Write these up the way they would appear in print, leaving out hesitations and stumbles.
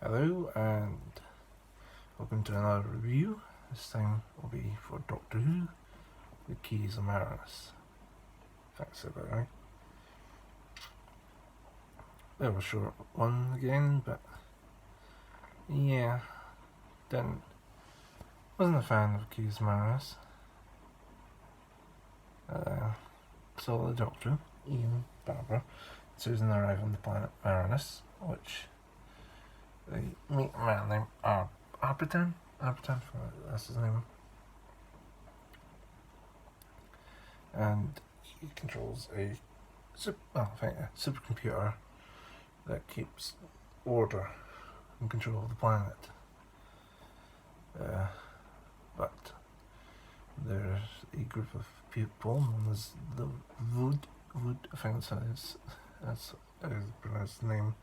Hello and welcome to another review. This time will be for Doctor Who, The Keys of Marinus. Thanks about right. Bit of a short one again, but yeah, wasn't a fan of Keys of Marinus. So the Doctor, Ian, Barbara, and Susan arrive on the planet Marinus, which they meet a man named Arbitan, that's his name. And he controls a supercomputer that keeps order and control of the planet. But there's a group of people known as the Wood, I think that's how you pronounce the name,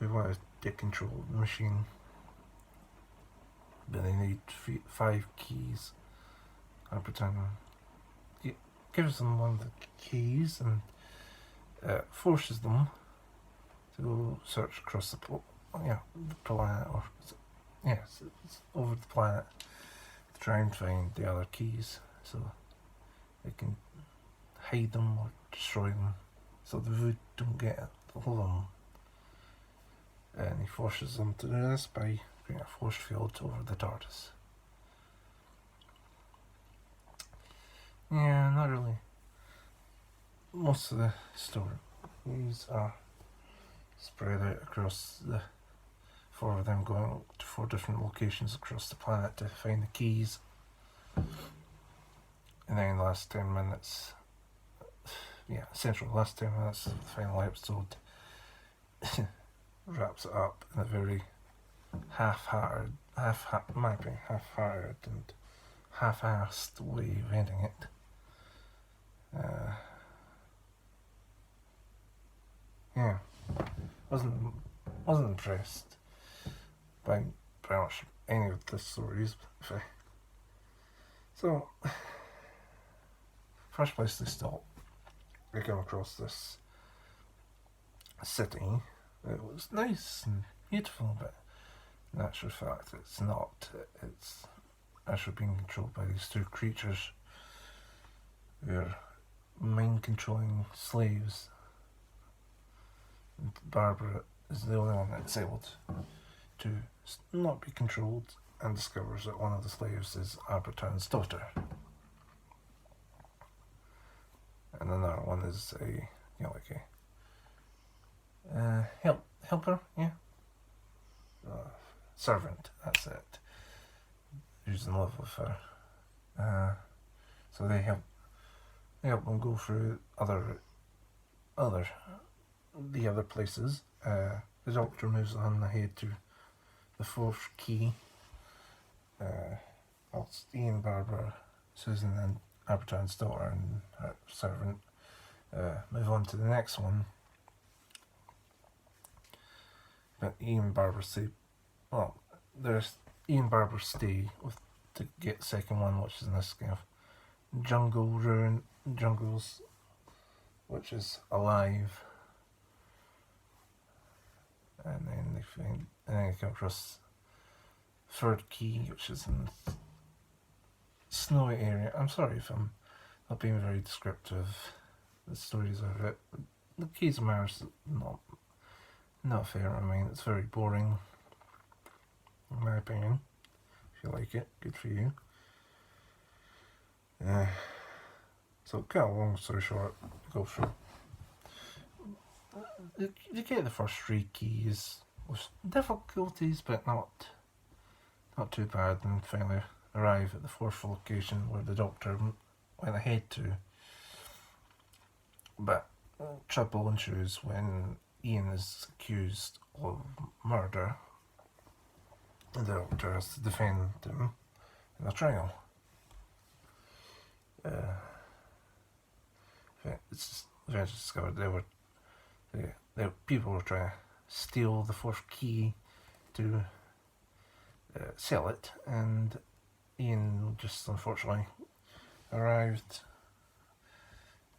who want to take control of the machine. But they need 5 keys. I pretend gives them one of the keys and forces them to go search across the planet, or it's over the planet, to try and find the other keys so they can hide them or destroy them so the Vood don't get hold of them. And he forces them to do this by creating a force field over the TARDIS. Yeah, not really. Most of the stories are spread out across the 4 of them, going to 4 different locations across the planet to find the keys. And then the last 10 minutes, essentially the last 10 minutes of the final episode wraps it up in a very half-hearted and half-assed way of ending it. Wasn't impressed by pretty much any of the stories. So, first place they stop, they come across this city. It was nice and beautiful, but in actual fact it's not. It's actually being controlled by these 2 creatures who are mind-controlling slaves. And Barbara is the only one that's able to not be controlled, and discovers that one of the slaves is Arbitan's daughter. And another one is a helper, servant, that's it, who's in love with her. So they help them go through the other places. The Doctor moves on ahead to the 4th key, whilst Ian, Barbara, Susan and Arbitan's daughter and her servant move on to the next one. But Ian and Barbara stay to get the second one, which is in this kind of jungles, which is alive. And then they come across 3rd key, which is in snowy area. I'm sorry if I'm not being very descriptive. The stories are a bit. The Keys of Marinus not fair. I mean, it's very boring, in my opinion. If you like it, good for you. So, kind of long story short, go through. You get the first 3 keys with difficulties, but not too bad, and finally arrive at the 4th location where the Doctor went ahead to. But trouble ensues when Ian is accused of murder, and the Doctor has to defend him in a trial. It's eventually discovered people were trying to steal the 4th key to sell it, and Ian just unfortunately arrived,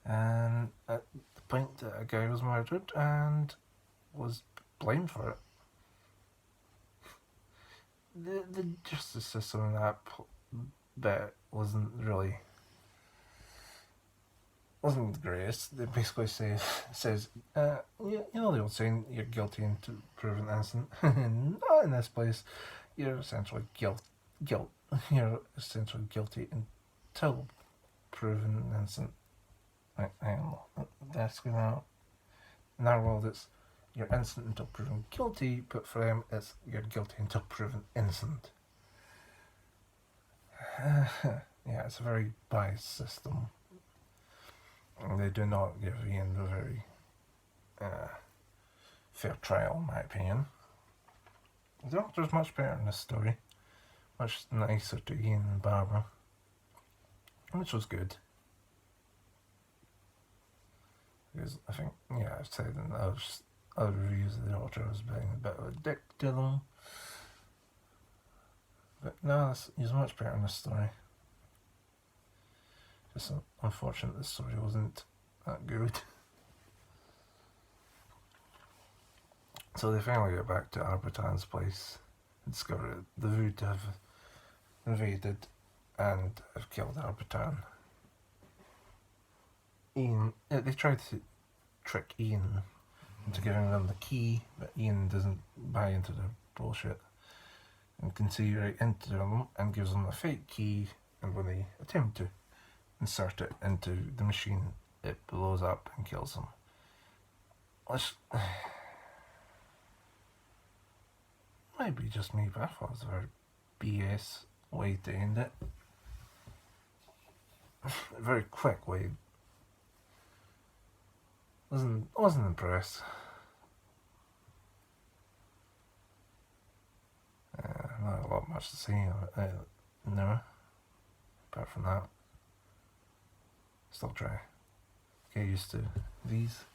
and at the point that a guy was murdered and was blamed for it. the justice system in that bit wasn't the greatest. It basically says you know the old saying, you're guilty until proven innocent. Not in this place. You're essentially guilt. You're essentially guilty until proven innocent. I don't know. That's gonna. In our world, it's you're innocent until proven guilty, but for them, it's you're guilty until proven innocent. Yeah, it's a very biased system. And they do not give Ian a very fair trial, in my opinion. The Doctor's much better in this story. Much nicer to Ian and Barbara. Which was good. Because I think, yeah, I've said in other reviews of the Doctor was being a bit of a dick to them. But no, he's much better in this story. Just unfortunate this story wasn't that good. So they finally get back to Arbitan's place and discover that the Vood have invaded and have killed Arbitan. Ian, they tried to trick Ian into giving them the key, but Ian doesn't buy into their bullshit and can see right into them and gives them a fake key, and when they attempt to insert it into the machine, it blows up and kills them. Which might be just me, but I thought it was a very BS way to end it. A very quick way. Wasn't impressed. Not a lot much to say no. Apart from that, still try get used to these.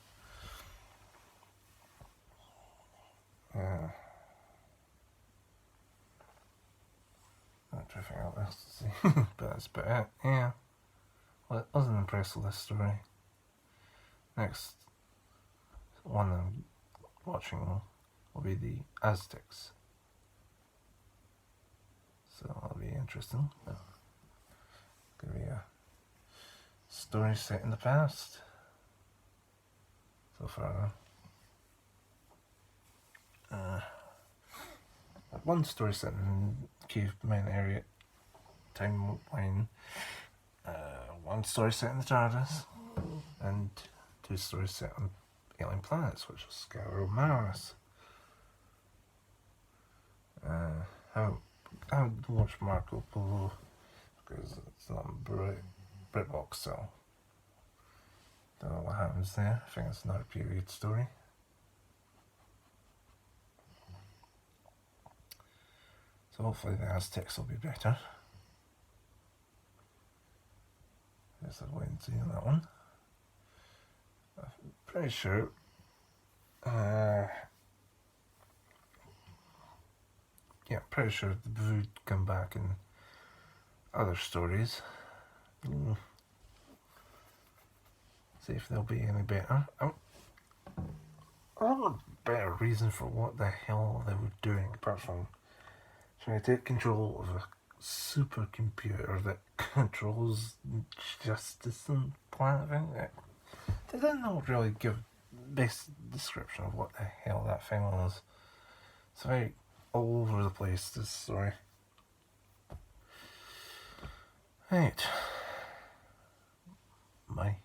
Not trying to figure out what else to say, but that's about it. Yeah, well, I wasn't impressed with this story. Next one I'm watching will be the Aztecs. So that'll be interesting. Gonna be a story set in the past. So far. One story set in caveman area timeline. One story set in the TARDIS. And 2 stories set on alien planets, which was Scour Marinus. I haven't watched Marco Polo because it's not BritBox, so don't know what happens there. I think it's not a period story. So hopefully the Aztecs will be better. Guess I'll wait and see on that one. I'm pretty sure pretty sure the Vood come back in other stories. See if they'll be any better. I don't have a better reason for what the hell they were doing apart from trying to take control of a supercomputer that controls justice and planet thing. They didn't really give best description of what the hell that thing was. It's very all over the place, this story. Right. Bye.